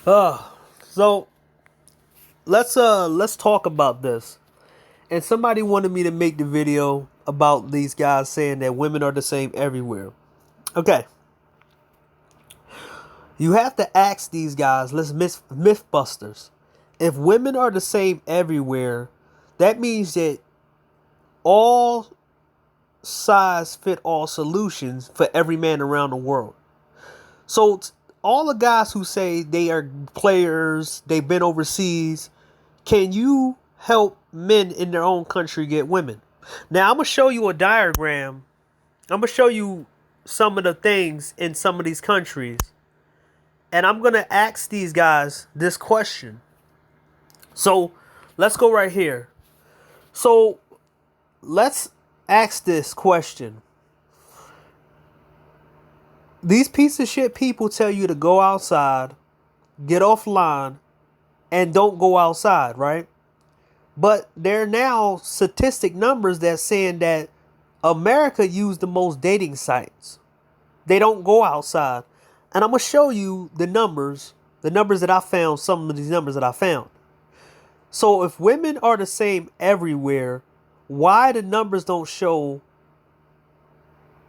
So let's talk about this. And somebody wanted me to make the video about these guys saying that women are the same everywhere. Okay. You have to ask these guys, let's mythbusters. If women are the same everywhere, that means that all size fit all solutions for every man around the world. So all the guys who say they are players, they've been overseas, can you help men in their own country get women? Now I'm gonna show you a diagram. I'm gonna show you some of the things in some of these countries, and I'm gonna ask these guys this question. So let's go right here. So let's ask this question. These piece of shit people tell you to go outside, get offline, and don't go outside, right? But there are now statistic numbers that's saying that America used the most dating sites. They don't go outside. And I'm going to show you the numbers that I found, some of these numbers that I found. So if women are the same everywhere, why the numbers don't show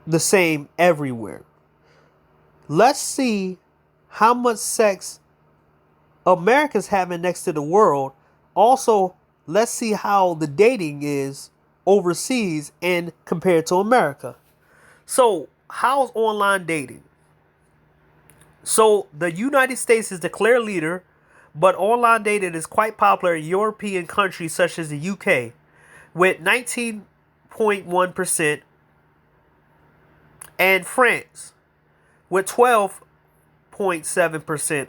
the same everywhere? Let's see how much sex America's having next to the world. Also, let's see how the dating is overseas and compared to America. So, how's online dating? So, the United States is the clear leader, but online dating is quite popular in European countries such as the UK, with 19.1%, and France with 12.7%.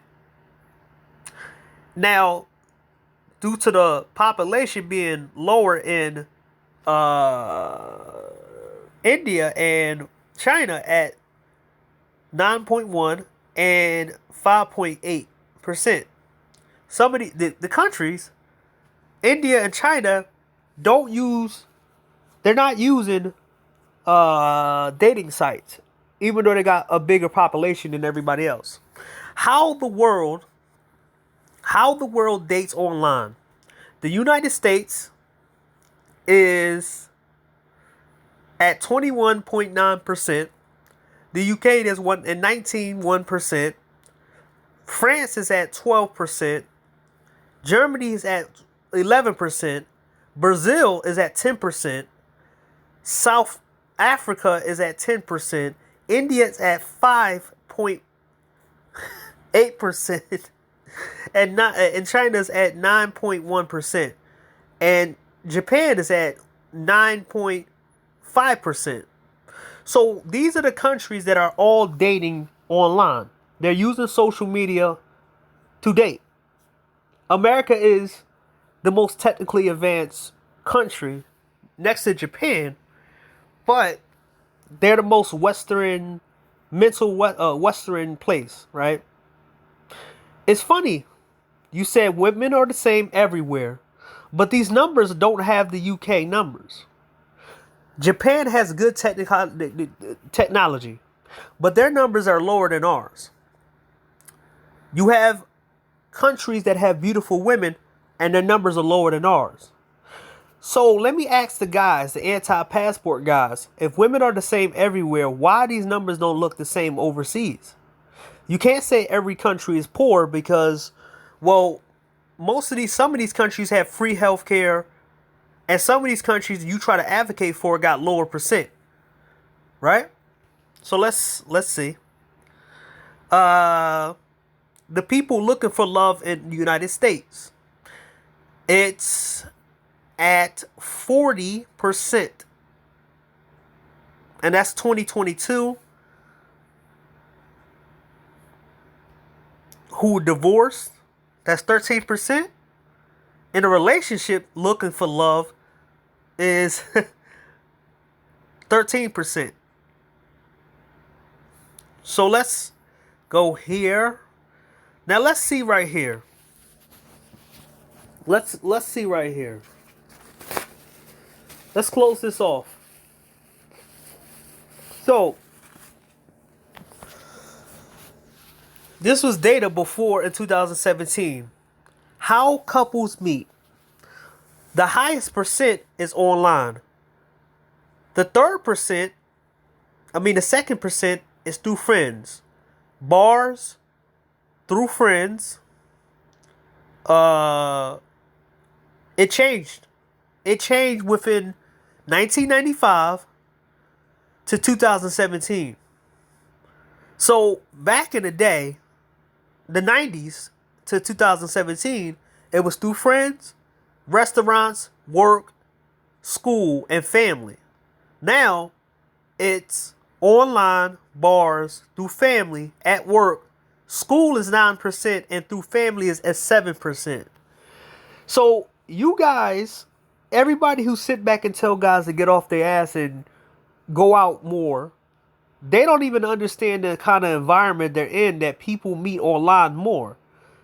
Now, due to the population being lower in India and China at 9.1 and 5.8%. Some of the countries, India and China, they're not using dating sites, even though they got a bigger population than everybody else. How the world dates online. The United States is at 21.9%. The UK is 19.1%. France is at 12%. Germany is at 11%. Brazil is at 10%. South Africa is at 10%. India is at 5.8%. And China's at 9.1%. And Japan is at 9.5%. So these are the countries that are all dating online. They're using social media to date. America is the most technically advanced country next to Japan, but they're the most Western place, right? It's funny. You said women are the same everywhere, but these numbers don't have the UK numbers. Japan has good technology, but their numbers are lower than ours. You have countries that have beautiful women, and their numbers are lower than ours. So let me ask the guys, the anti-passport guys, if women are the same everywhere, why these numbers don't look the same overseas? You can't say every country is poor because, well, some of these countries have free healthcare, and some of these countries you try to advocate for got lower percent, right? So let's see. The people looking for love in the United States, it's at 40%, and that's 2022. Who divorced? That's 13%. In a relationship, looking for love is 13%. So let's go here. Now let's see right here. Let's see right here. Let's close this off. So This was data before in 2017. How couples meet. The highest percent is online. The second percent is through friends. Bars, through friends. It changed. It changed within 1995 to 2017. So back in the day, the 90s to 2017, it was through friends, restaurants, work, school, and family. Now, it's online, bars, through family, at work. School is 9% and through family is at 7%. So you guys, everybody who sit back and tell guys to get off their ass and go out more, they don't even understand the kind of environment they're in, that people meet online more.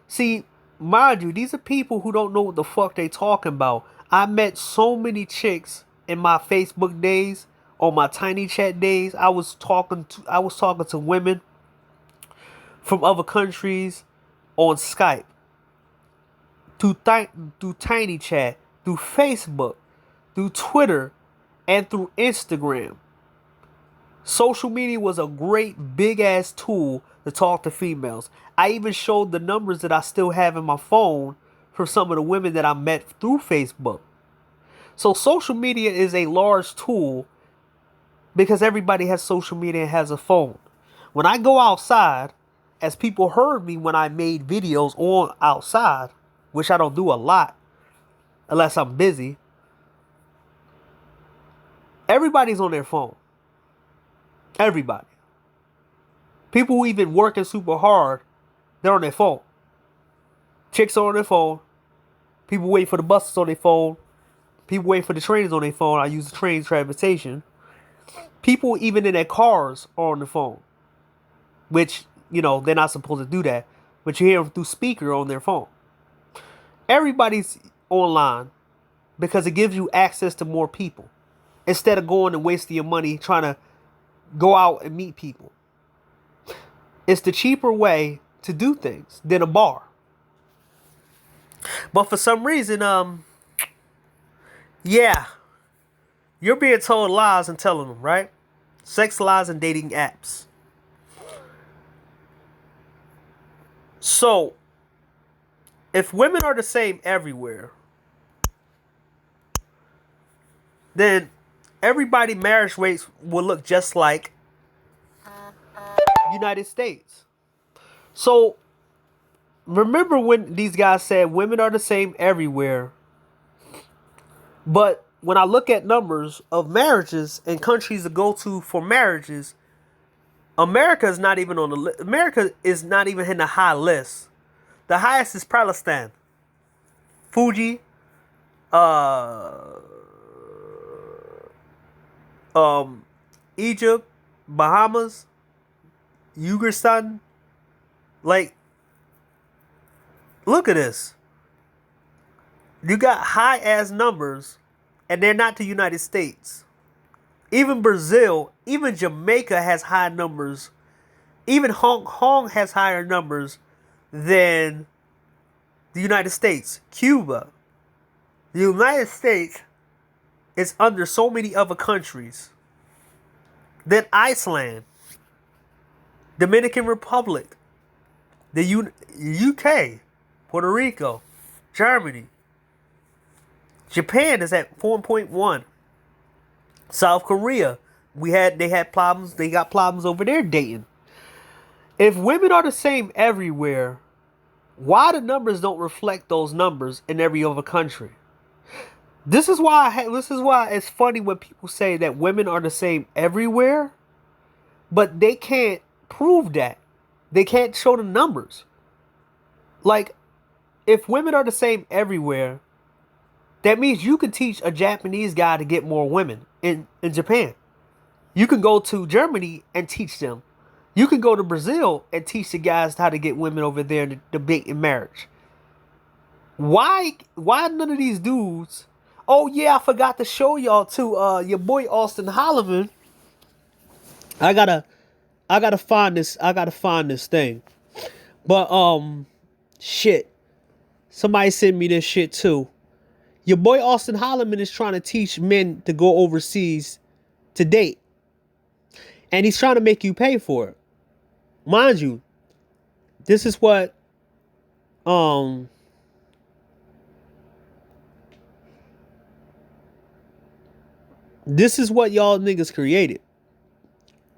See, mind you, these are people who don't know what the fuck they talking about. I met so many chicks in my Facebook days, on my Tiny Chat days. I was talking to women from other countries on Skype, through Tiny Chat, through Facebook, through Twitter, and through Instagram. Social media was a great big ass tool to talk to females. I even showed the numbers that I still have in my phone for some of the women that I met through Facebook. So social media is a large tool because everybody has social media and has a phone. When I go outside, as people heard me when I made videos on outside, which I don't do a lot unless I'm busy, everybody's on their phone. Everybody. People who even working super hard, they're on their phone. Chicks are on their phone. People wait for the buses on their phone. People wait for the trains on their phone. I use the train transportation. People even in their cars are on the phone. Which, they're not supposed to do that. But you hear them through speaker on their phone. Everybody's online because it gives you access to more people. Instead of going and wasting your money trying to go out and meet people. It's the cheaper way to do things than a bar. But for some reason, you're being told lies and telling them, right? Sex lies and dating apps. So, if women are the same everywhere, then everybody marriage rates will look just like United States. So, remember when these guys said women are the same everywhere, but when I look at numbers of marriages and countries to go to for marriages, America is not even America is not even in the high list. The highest is Palestine, Fuji, Egypt, Bahamas, Kyrgyzstan. Like, look at this. You got high ass numbers, and they're not the United States. Even Brazil, even Jamaica has high numbers. Even Hong Kong has higher numbers than the United States. Cuba. The United States is under so many other countries. Then Iceland, Dominican Republic, the UK, Puerto Rico, Germany. Japan is at 4.1. South Korea, they had problems. They got problems over there dating. If women are the same everywhere, why the numbers don't reflect those numbers in every other country? This is why it's funny when people say that women are the same everywhere, but they can't prove that. They can't show the numbers. Like, if women are the same everywhere, that means you can teach a Japanese guy to get more women in Japan. You can go to Germany and teach them. You can go to Brazil and teach the guys how to get women over there to debate in marriage. Why none of these dudes? Oh yeah, I forgot to show y'all too. Your boy Austin Hollivan. I gotta find this thing. But shit. Somebody sent me this shit too. Your boy Austin Holloman is trying to teach men to go overseas to date. And he's trying to make you pay for it. Mind you, this is what y'all niggas created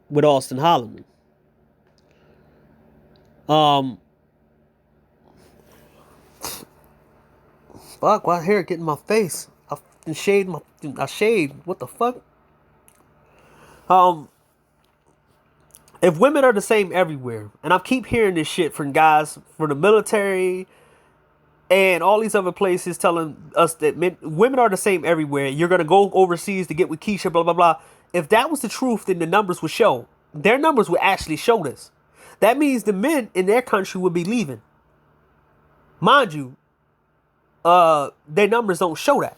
with Austin Holloman. Fuck, why hair get in my face? I shaved. What the fuck? If women are the same everywhere, and I keep hearing this shit from guys from the military and all these other places telling us that women are the same everywhere. You're gonna go overseas to get with Keisha, blah blah blah. If that was the truth, then the numbers would show. Their numbers would actually show this. That means the men in their country would be leaving. Mind you, their numbers don't show that.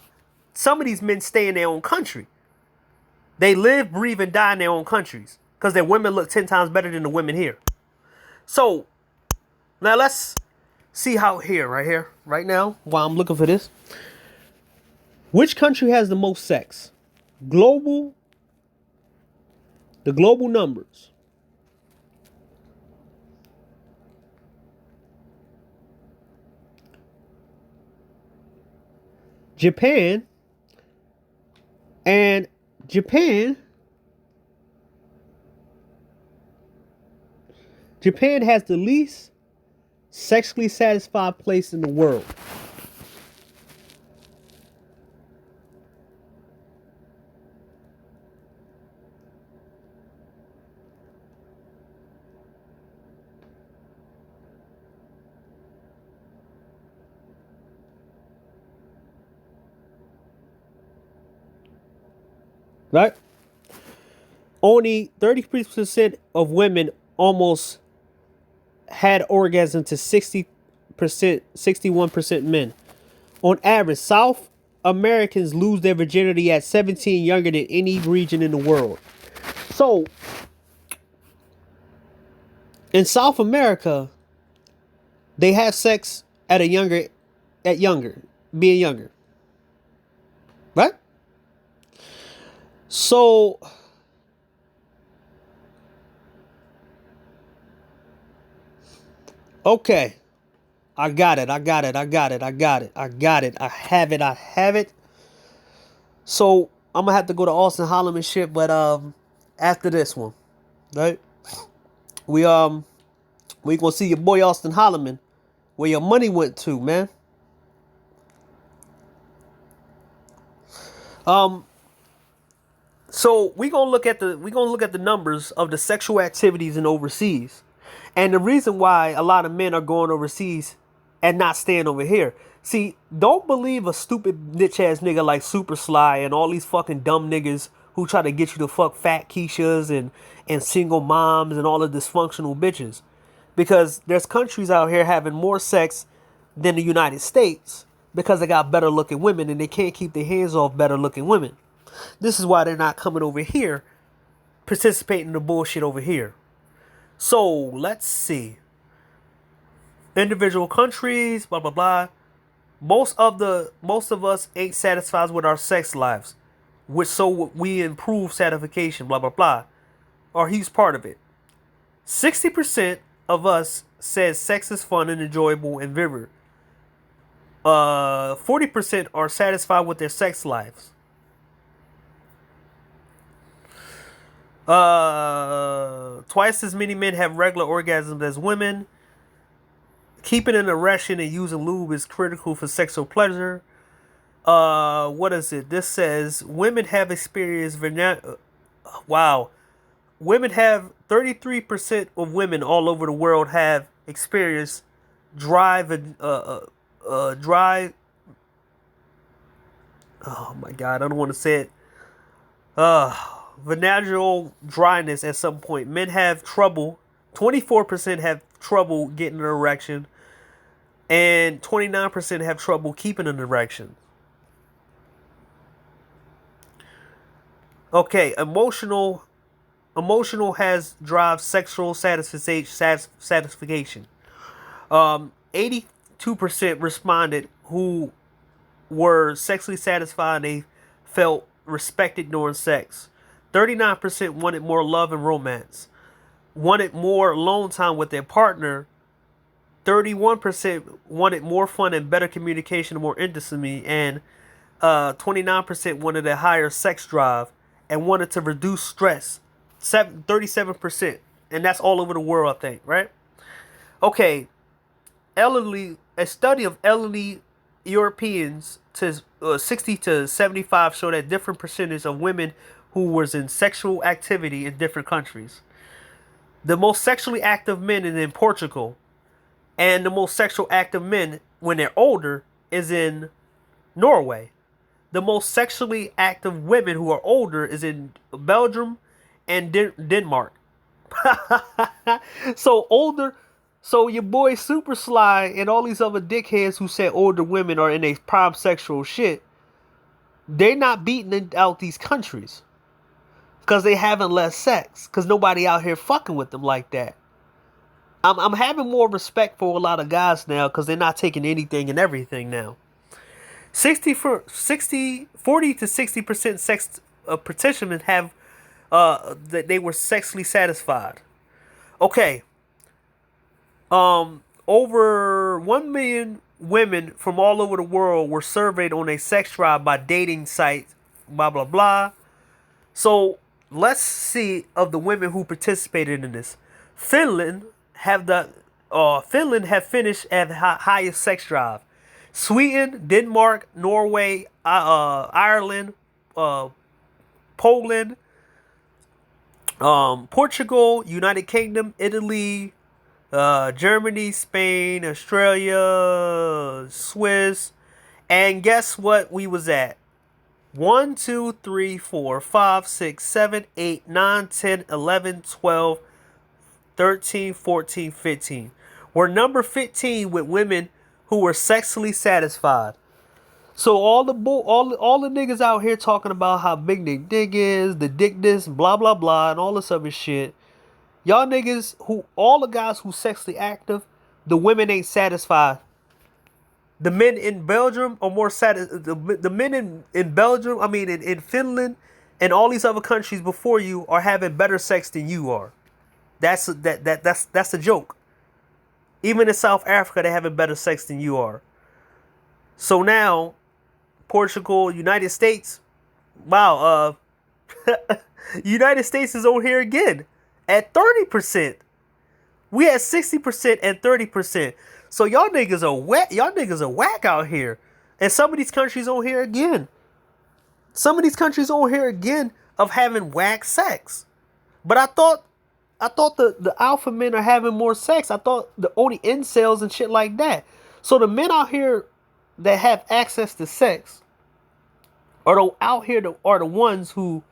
Some of these men stay in their own country. They live, breathe, and die in their own countries because their women look 10 times better than the women here. So now let's see how right now, while I'm looking for this. Which country has the most sex? The global numbers. Japan has the least sexually satisfied place in the world. Right? Only 30% of women almost had orgasm to 60%, 61% men. On average, South Americans lose their virginity at 17, younger than any region in the world. So, in South America, they have sex being younger. Right? So, okay. I got it. I have it. So, I'm going to have to go to Austin Holloman shit, but after this one, right? We going to see your boy Austin Holloman where your money went to, man. So we're gonna look at the numbers of the sexual activities in overseas, and the reason why a lot of men are going overseas and not staying over here. See, don't believe a stupid bitch ass nigga like Super Sly and all these fucking dumb niggas who try to get you to fuck fat Keishas and single moms and all the dysfunctional bitches, because there's countries out here having more sex than the United States because they got better looking women and they can't keep their hands off better looking women. This is why they're not coming over here, participating in the bullshit over here. So, let's see. Individual countries, blah, blah, blah. Most of us ain't satisfied with our sex lives, so we improve satisfaction, blah, blah, blah. Or he's part of it. 60% of us says sex is fun and enjoyable and vivid. 40% are satisfied with their sex lives. Twice as many men have regular orgasms as women. Keeping an erection and using lube is critical for sexual pleasure. What is it? This says women have experienced wow. Women have 33% of women all over the world have experienced drive. Oh my God, I don't want to say it. Vaginal dryness at some point. Men have trouble. 24% have trouble getting an erection, and 29% have trouble keeping an erection. Okay, emotional has drive sexual satisfaction. 82% responded who were sexually satisfied and they felt respected during sex. 39% wanted more love and romance. Wanted more alone time with their partner. 31% wanted more fun and better communication and more intimacy. And 29% wanted a higher sex drive and wanted to reduce stress. 37%. And that's all over the world, I think, right? Okay, a study of elderly Europeans to 60 to 75 showed that different percentage of women who was in sexual activity in different countries. The most sexually active men is in Portugal, and the most sexual active men when they're older is in Norway. The most sexually active women who are older is in Belgium and Denmark. So older, so your boy Super Sly and all these other dickheads who said older women are in a prime sexual shit, they're not beating out these countries because they having less sex because nobody out here fucking with them like that. I'm having more respect for a lot of guys now because they're not taking anything and everything now. 40 to 60% sex participants have that they were sexually satisfied. Okay. Over 1 million women from all over the world were surveyed on a sex drive by dating sites, blah blah blah. So let's see of the women who participated in this. Finland have finished at the highest sex drive. Sweden, Denmark, Norway, Ireland, Poland, Portugal, United Kingdom, Italy, Germany, Spain, Australia, Swiss, and guess what we was at? 1, 2, 3, 4, 5, 6, 7, 8, 9, 10, 11, 12, 13, 14, 15. We're number 15 with women who were sexually satisfied. So all the niggas out here talking about how big their dick is, the dick this, blah blah blah, and all this other shit. Y'all niggas all the guys who sexually active, the women ain't satisfied. The men in Belgium are more satisfied. The men in Belgium, I mean in Finland, and all these other countries before you are having better sex than you are. That's a joke. Even in South Africa, they're having better sex than you are. So now, Portugal, United States, wow, United States is over here again at 30%. We had 60% and 30%. So y'all niggas are wet. Y'all niggas are whack out here. And some of these countries on here again. Some of these countries on here again of having whack sex. But I thought the alpha men are having more sex. I thought the only incels and shit like that. So the men out here that have access to sex are the ones who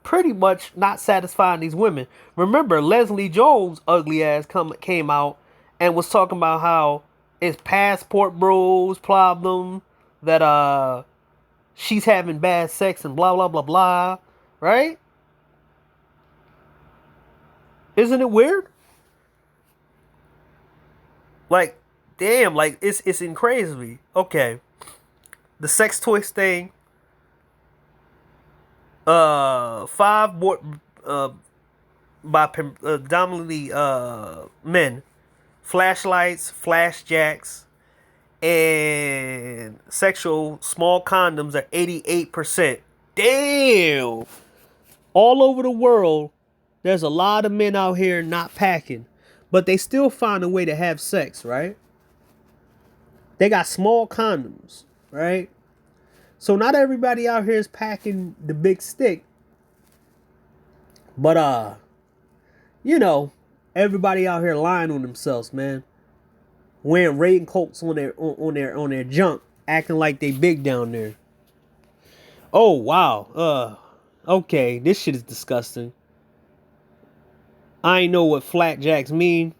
pretty much not satisfying these women. Remember, Leslie Jones' ugly ass came out and was talking about how it's passport bros problem that she's having bad sex and blah blah blah blah, right? Isn't it weird? Like, damn, like it's crazy. Okay, the sex toys thing. 5 more by predominantly men. Flashlights, flash jacks, and sexual small condoms are 88%. Damn! All over the world, there's a lot of men out here not packing, but they still find a way to have sex, right? They got small condoms, right? So not everybody out here is packing the big stick. But everybody out here lying on themselves, man. Wearing raincoats on their junk, acting like they big down there. Oh wow. Okay, this shit is disgusting. I ain't know what flatjacks mean.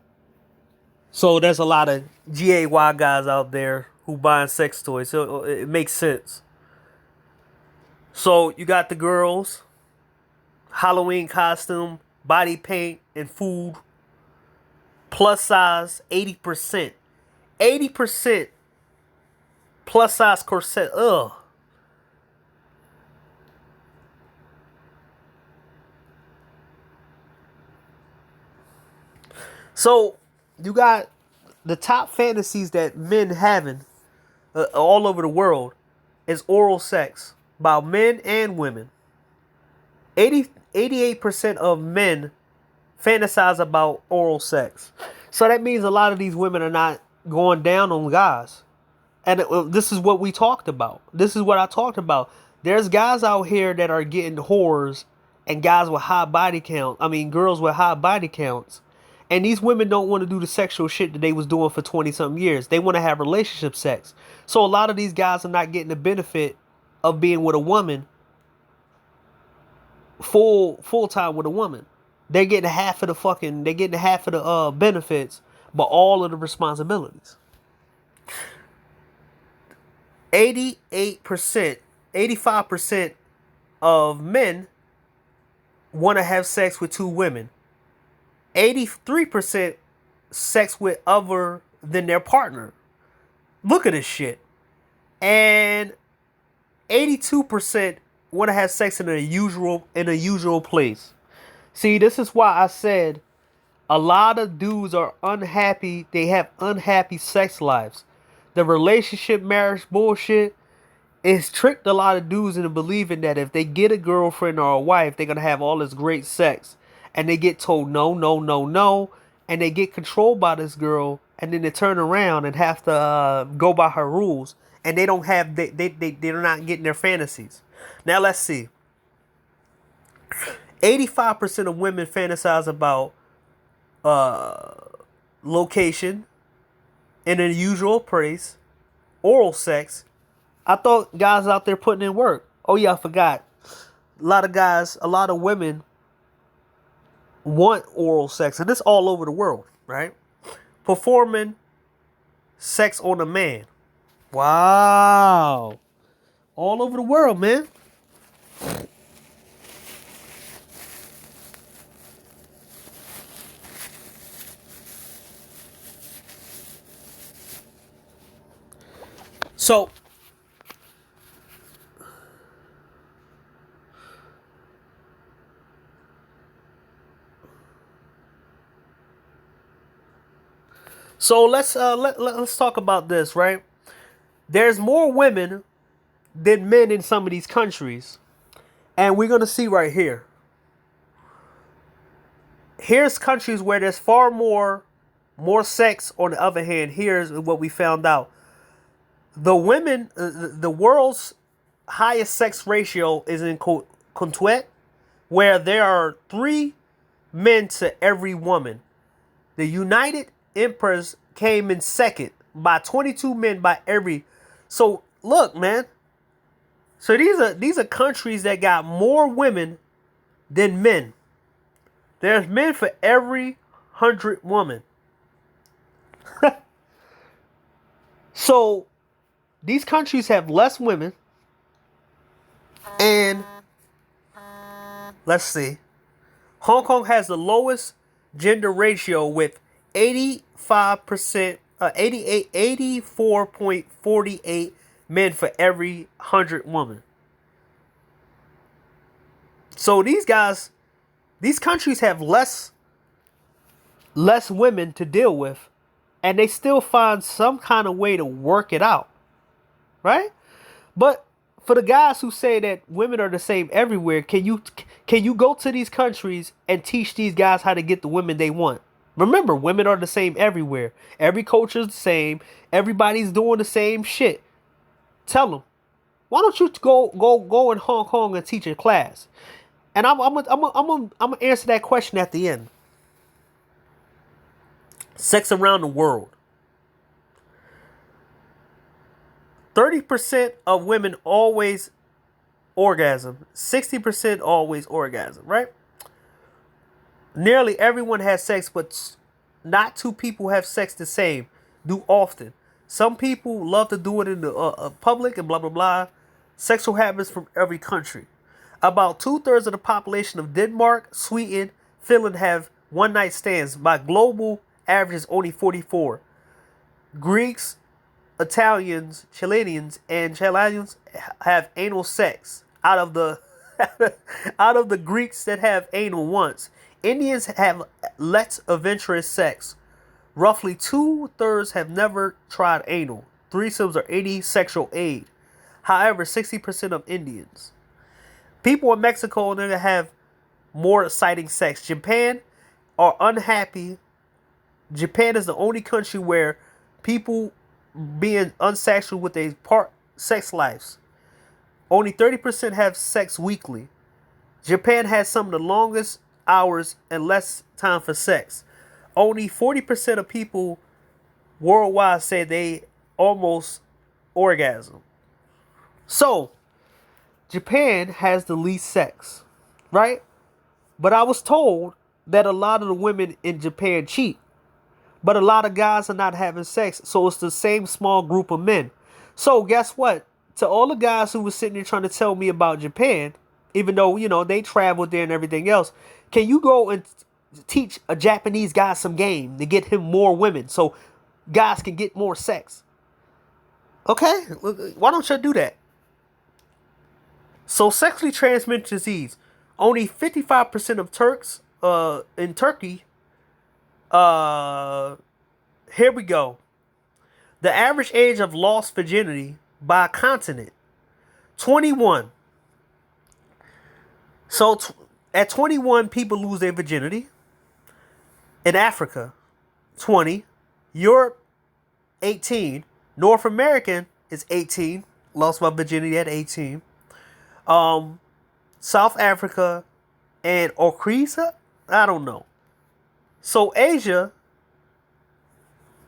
So there's a lot of GAY guys out there who buying sex toys. So it makes sense. So you got the girls, Halloween costume, body paint, and food. Plus size, 80%. 80% plus size corset. Ugh. So you got the top fantasies that men having all over the world is oral sex by men and women. 88% of men fantasize about oral sex. So that means a lot of these women are not going down on guys. And this is what we talked about. This is what I talked about. There's guys out here that are getting whores and guys with high body count. I mean, girls with high body counts. And these women don't want to do the sexual shit that they was doing for 20 something years. They want to have relationship sex. So a lot of these guys are not getting the benefit of being with a woman full time with a woman. They're getting half of the benefits, but all of the responsibilities. 88%, 85% of men want to have sex with two women. 83% sex with other than their partner. Look at this shit. And 82% want to have sex in a usual place. See, this is why I said a lot of dudes are unhappy. They have unhappy sex lives. The relationship marriage bullshit is tricked a lot of dudes into believing that if they get a girlfriend or a wife, they're gonna have all this great sex. And they get told no, no, no, no, and they get controlled by this girl, and then they turn around and have to go by her rules, and they don't have they're not getting their fantasies. Now let's see. 85% of women fantasize about location in an unusual place, oral sex. I thought guys out there putting in work. Oh yeah, I forgot. A lot of women want oral sex, and this all over the world, right? Performing sex on a man. Wow. All over the world, man. So let's talk about this, right? There's more women than men in some of these countries, and we're gonna see right here. Here's countries where there's far more sex. On the other hand, here's what we found out: the world's highest sex ratio is in Kuwait, where there are 3 men to every woman. The United Emperors came in second by 22 men by every. So look, man. So these are countries that got more women than men. There's men for every 100 women. So these countries have less women, and let's see. Hong Kong has the lowest gender ratio with 85%, 84.48 men for every 100 women. So these countries have less women to deal with, and they still find some kind of way to work it out, right? But for the guys who say that women are the same everywhere, can you go to these countries and teach these guys how to get the women they want? Remember, women are the same everywhere. Every culture is the same. Everybody's doing the same shit. Tell them, why don't you go in Hong Kong and teach a class? And I'm gonna answer that question at the end. Sex around the world. 30% of women always orgasm. 60% always orgasm, right? Nearly everyone has sex, but not two people have sex the same, do often. Some people love to do it in the public and blah, blah, blah. Sexual habits from every country. About 2/3 of the population of Denmark, Sweden, Finland have one-night stands. By global averages, only 44. Greeks, Italians, and Chileans have anal sex. Out of the out of the Greeks that have anal once, Indians have less adventurous sex. Roughly 2/3 have never tried anal. Threesomes are any sexual aid. However, 60% of Indians. People in Mexico and have more exciting sex. Japan are unhappy. Japan is the only country where people being unsexual with their part sex lives. Only 30% have sex weekly. Japan has some of the longest hours and less time for sex. Only 40% of people worldwide say they almost orgasm. So, Japan has the least sex, right? But I was told that a lot of the women in Japan cheat. But a lot of guys are not having sex, so it's the same small group of men. So guess what? To all the guys who were sitting there trying to tell me about Japan, even though, they traveled there and everything else, can you go and teach a Japanese guy some game to get him more women so guys can get more sex? Okay? Why don't you do that? So sexually transmitted disease. Only 55% of Turks in Turkey. Here we go. The average age of lost virginity by continent, 21. So at 21, people lose their virginity. In Africa, 20. Europe, 18. North American is 18. Lost my virginity at 18. South Africa and Okrisa, I don't know. So Asia,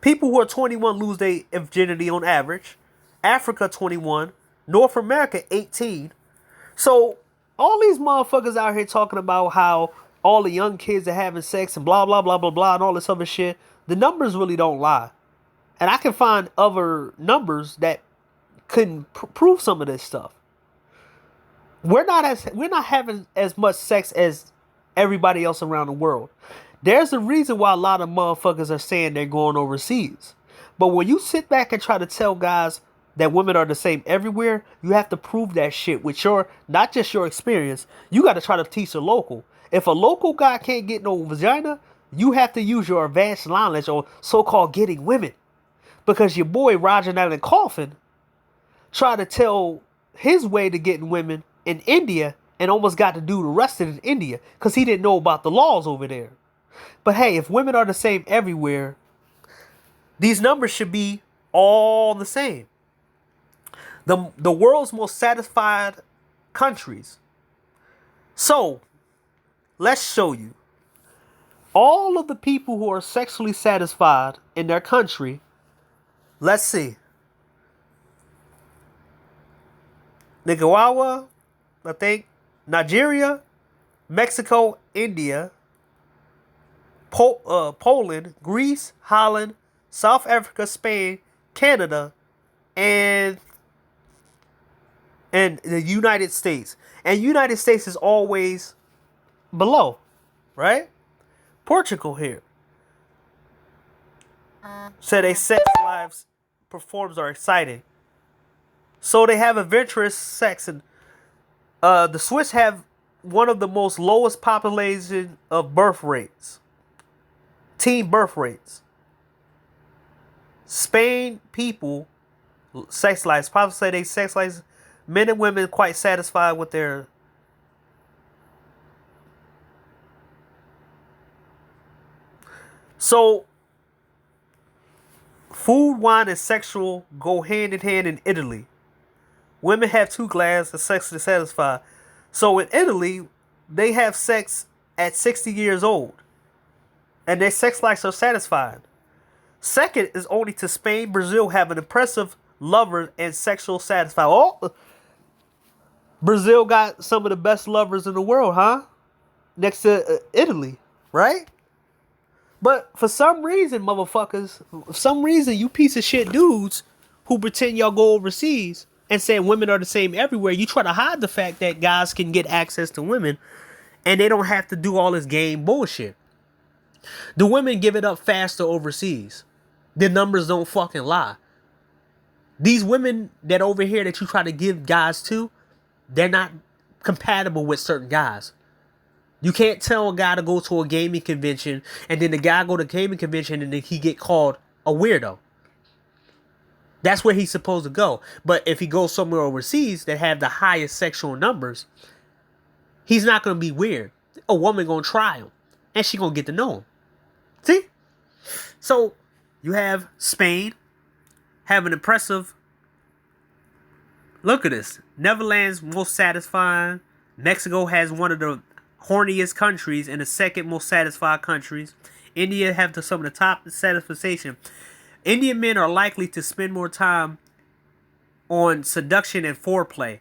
people who are 21 lose their virginity on average. Africa, 21. North America, 18. So all these motherfuckers out here talking about how all the young kids are having sex and blah, blah, blah, blah, blah, and all this other shit. The numbers really don't lie. And I can find other numbers that can prove some of this stuff. We're not having as much sex as everybody else around the world. There's a reason why a lot of motherfuckers are saying they're going overseas. But when you sit back and try to tell guys that women are the same everywhere, you have to prove that shit with not just your experience. You got to try to teach a local. If a local guy can't get no vagina, you have to use your advanced knowledge on so-called getting women. Because your boy Roger Allen Coffin tried to tell his way to getting women in India and almost got the dude arrested in India because he didn't know about the laws over there. But hey, if women are the same everywhere, these numbers should be all the same. The world's most satisfied countries. So, let's show you. All of the people who are sexually satisfied in their country, let's see. Nicaragua, I think, Nigeria, Mexico, India, Poland, Greece, Holland, South Africa, Spain, Canada, and the United States. And United States is always below, right? Portugal here. Said their sex lives performs are exciting. So they have adventurous sex, and the Swiss have one of the most lowest population of birth rates. Teen birth rates. Spain people, sex lives, probably say they sex lives, men and women quite satisfied with their. So, food, wine, and sexual go hand in hand in Italy. Women have 2 glands and sexually satisfied. So in Italy, they have sex at 60 years old. And their sex lives are satisfied. Second is only to Spain. Brazil have an impressive lovers and sexual satisfied. Oh, Brazil got some of the best lovers in the world, huh? Next to Italy, right? But for some reason, motherfuckers, you piece of shit dudes who pretend y'all go overseas and say women are the same everywhere, you try to hide the fact that guys can get access to women and they don't have to do all this game bullshit. The women give it up faster overseas. The numbers don't fucking lie. These women that over here that you try to give guys to, they're not compatible with certain guys. You can't tell a guy to go to a gaming convention and then the guy go to a gaming convention and then he get called a weirdo. That's where he's supposed to go. But if he goes somewhere overseas that have the highest sexual numbers, he's not going to be weird. A woman going to try him and she going to get to know him. See? So you have Spain have an impressive, look at this, Netherlands most satisfying. Mexico has one of the horniest countries and the second most satisfied countries. India have some of the top satisfaction. Indian men are likely to spend more time on seduction and foreplay.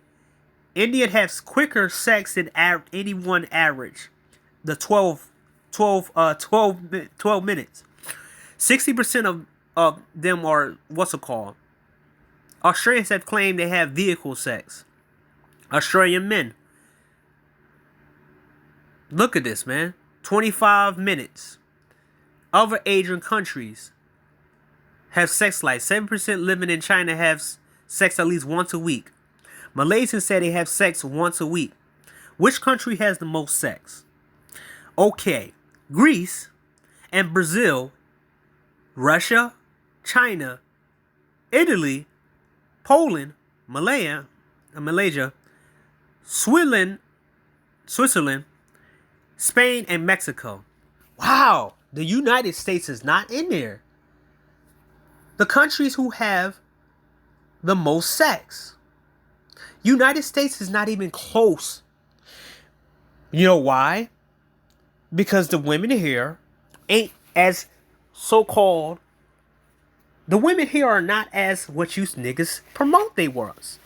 Indian has quicker sex than anyone average. The 12 minutes. 60% of them are, what's it called? Australians have claimed they have vehicle sex. Australian men. Look at this, man. 25 minutes. Other Asian countries have sex life. 7% living in China have sex at least once a week. Malaysians say they have sex once a week. Which country has the most sex? Okay, Greece and Brazil, Russia, China, Italy, Poland, Malaysia, Switzerland, Spain, and Mexico. Wow, the United States is not in there. The countries who have the most sex. United States is not even close. You know why? Because the women here ain't as so-called. The women here are not as what you niggas promote they was.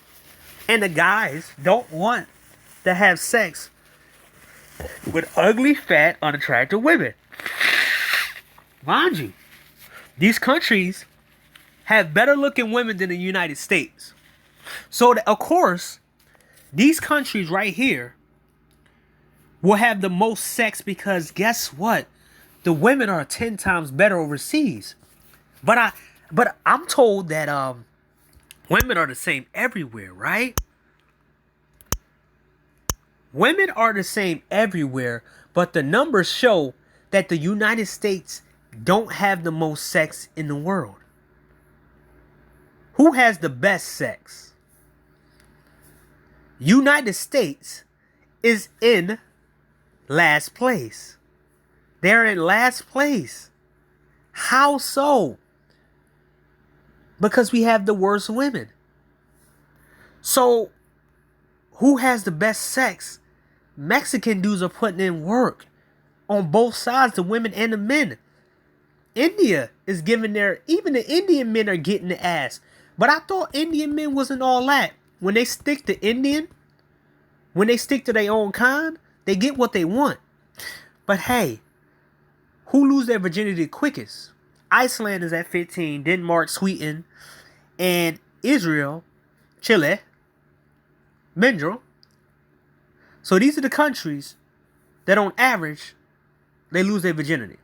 And the guys don't want to have sex with ugly, fat, unattractive women. Mind you, these countries have better looking women than the United States. So, of course, these countries right here will have the most sex because guess what? The women are 10 times better overseas. But I'm told that women are the same everywhere, right? Women are the same everywhere, but the numbers show that the United States don't have the most sex in the world. Who has the best sex? United States is in last place. They're in last place. How so? Because we have the worst women. So, who has the best sex? Mexican dudes are putting in work on both sides, the women and the men. India is giving even the Indian men are getting the ass. But I thought Indian men wasn't all that. When they stick to Indian, when they stick to their own kind, they get what they want. But hey, who lose their virginity quickest? Iceland is at 15, Denmark, Sweden, and Israel, Chile, Mindro. So these are the countries that on average, they lose their virginity.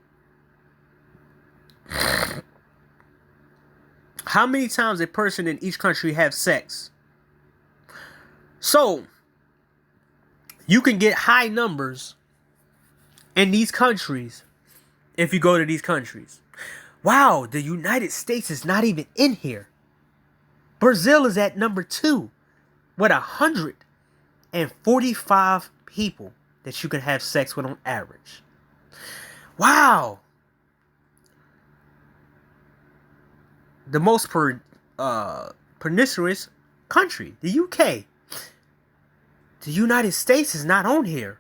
How many times a person in each country have sex? So, you can get high numbers in these countries if you go to these countries. Wow, the United States is not even in here. Brazil is at number 2 with 145 people that you can have sex with on average. Wow. The most pernicious country, the UK. The United States is not on here.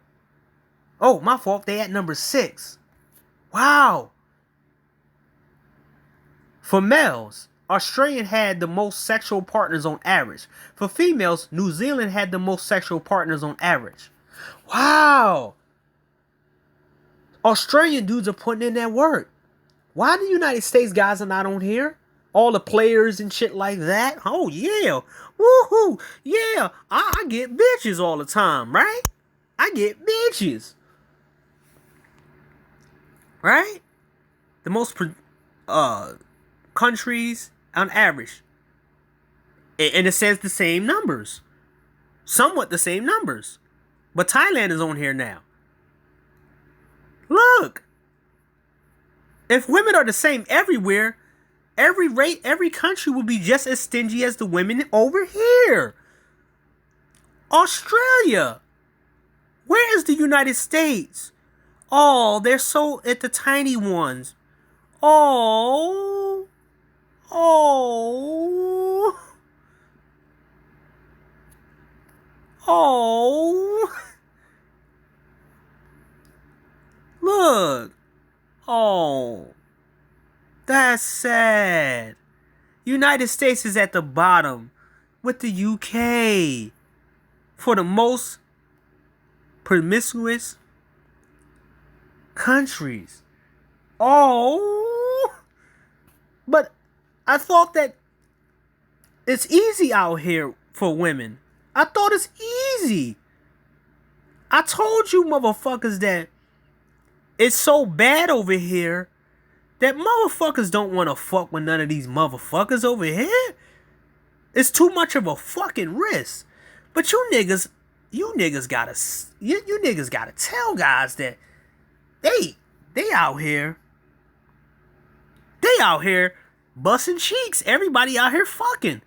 Oh, my fault. They at number 6. Wow. For males, Australia had the most sexual partners on average. For females, New Zealand had the most sexual partners on average. Wow. Australian dudes are putting in that work. Why the United States guys are not on here? All the players and shit like that. Oh, yeah. Woohoo. Yeah. I get bitches all the time, right? I get bitches. Right? The most countries on average. And it says the same numbers. Somewhat the same numbers. But Thailand is on here now. Look. If women are the same everywhere, every country will be just as stingy as the women over here. Australia. Where is the United States? Oh, they're so at the tiny ones. Oh. Oh. Oh. Look. Oh. That's sad. United States is at the bottom with the UK for the most promiscuous countries. Oh. But I thought that it's easy out here for women. I thought it's easy. I told you motherfuckers that it's so bad over here that motherfuckers don't want to fuck with none of these motherfuckers over here. It's too much of a fucking risk. But you niggas gotta tell guys that they out here. They out here busting cheeks. Everybody out here fucking.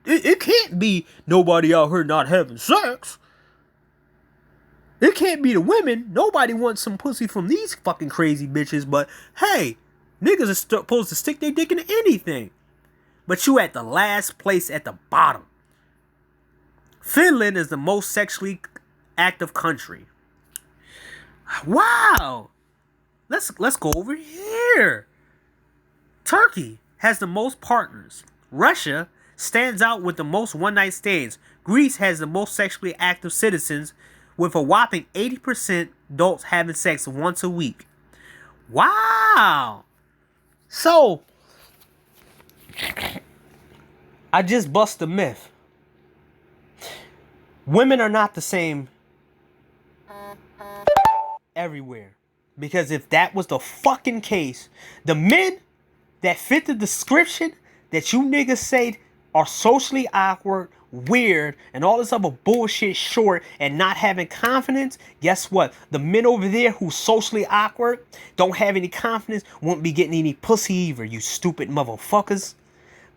It can't be nobody out here not having sex. It can't be the women. Nobody wants some pussy from these fucking crazy bitches. But hey, niggas are supposed to stick their dick into anything. But you at the last place at the bottom. Finland is the most sexually active country. Wow. Let's go over here. Turkey has the most partners. Russia stands out with the most one-night stands. Greece has the most sexually active citizens, with a whopping 80% adults having sex once a week. Wow. So, I just bust a myth. Women are not the same everywhere. Because if that was the fucking case, the men that fit the description that you niggas say are socially awkward, weird, and all this other bullshit, short, and not having confidence, guess what? The men over there who's socially awkward, don't have any confidence, won't be getting any pussy either, you stupid motherfuckers.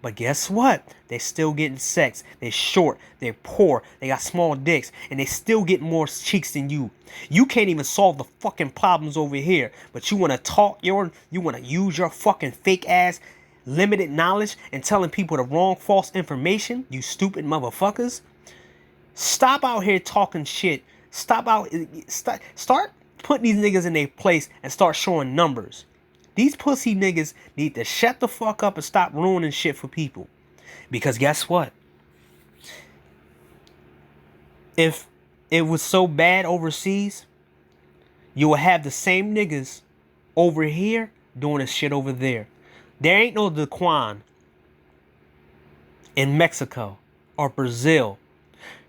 But guess what? They're still getting sex. They're short. They're poor. They got small dicks. And they still get more cheeks than you. You can't even solve the fucking problems over here. But you want to talk you want to use your fucking fake ass limited knowledge and telling people the wrong false information, you stupid motherfuckers. Stop out here talking shit. Start putting these niggas in their place and start showing numbers. These pussy niggas need to shut the fuck up and stop ruining shit for people. Because guess what? If it was so bad overseas, you will have the same niggas over here doing this shit over there. There ain't no Daquan in Mexico or Brazil.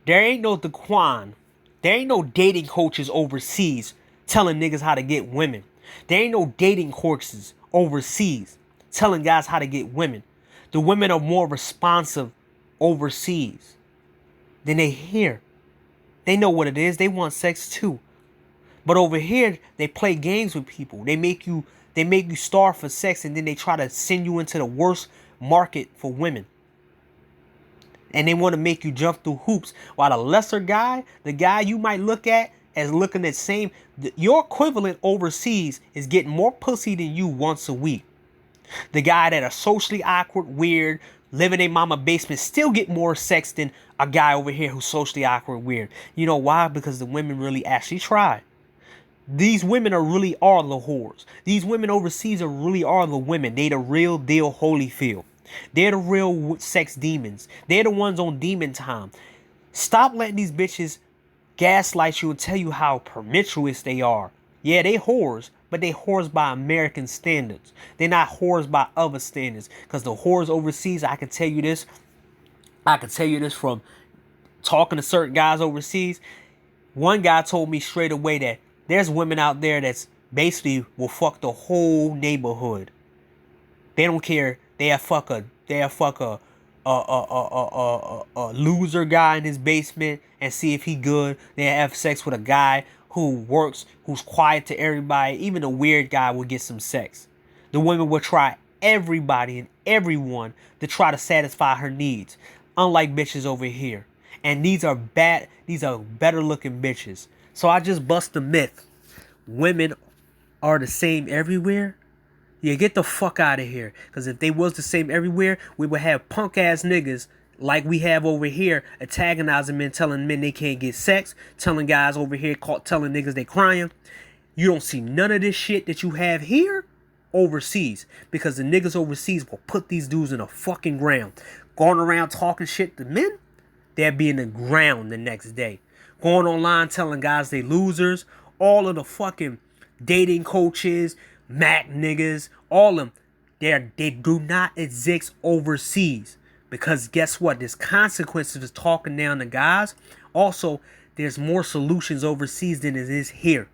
There ain't no Daquan. There ain't no dating coaches overseas telling niggas how to get women. There ain't no dating courses overseas telling guys how to get women. The women are more responsive overseas than they here. They know what it is. They want sex too. But over here, they play games with people. They make you starve for sex, and then they try to send you into the worst market for women. And they want to make you jump through hoops. While the lesser guy, the guy you might look at as looking at same, your equivalent overseas is getting more pussy than you once a week. The guy that are socially awkward, weird, living in mama basement still get more sex than a guy over here who's socially awkward, weird. You know why? Because the women really actually try. These women are the whores. These women overseas really are the women. They the real deal Holyfield. They're the real sex demons. They're the ones on demon time. Stop letting these bitches gaslight you and tell you how promiscuous they are. Yeah, they whores, but they whores by American standards. They're not whores by other standards. Because the whores overseas, I can tell you this from talking to certain guys overseas. One guy told me straight away that there's women out there that's basically will fuck the whole neighborhood. They don't care They'll fuck a loser guy in his basement and see if he good. They have sex with a guy who works, who's quiet to everybody. Even a weird guy will get some sex. The women will try everybody and everyone to try to satisfy her needs. Unlike bitches over here. And these are better looking bitches. So I just bust the myth. Women are the same everywhere. Yeah, get the fuck out of here. Because if they was the same everywhere, we would have punk ass niggas like we have over here antagonizing men, telling men they can't get sex, telling guys over here, telling niggas they crying. You don't see none of this shit that you have here overseas. Because the niggas overseas will put these dudes in the fucking ground. Going around talking shit to men, they'll be in the ground the next day. Going online telling guys they losers. All of the fucking dating coaches, Mac niggas, all of them, they do not exist overseas. Because guess what? There's consequences to talking down to guys. Also, there's more solutions overseas than it is here.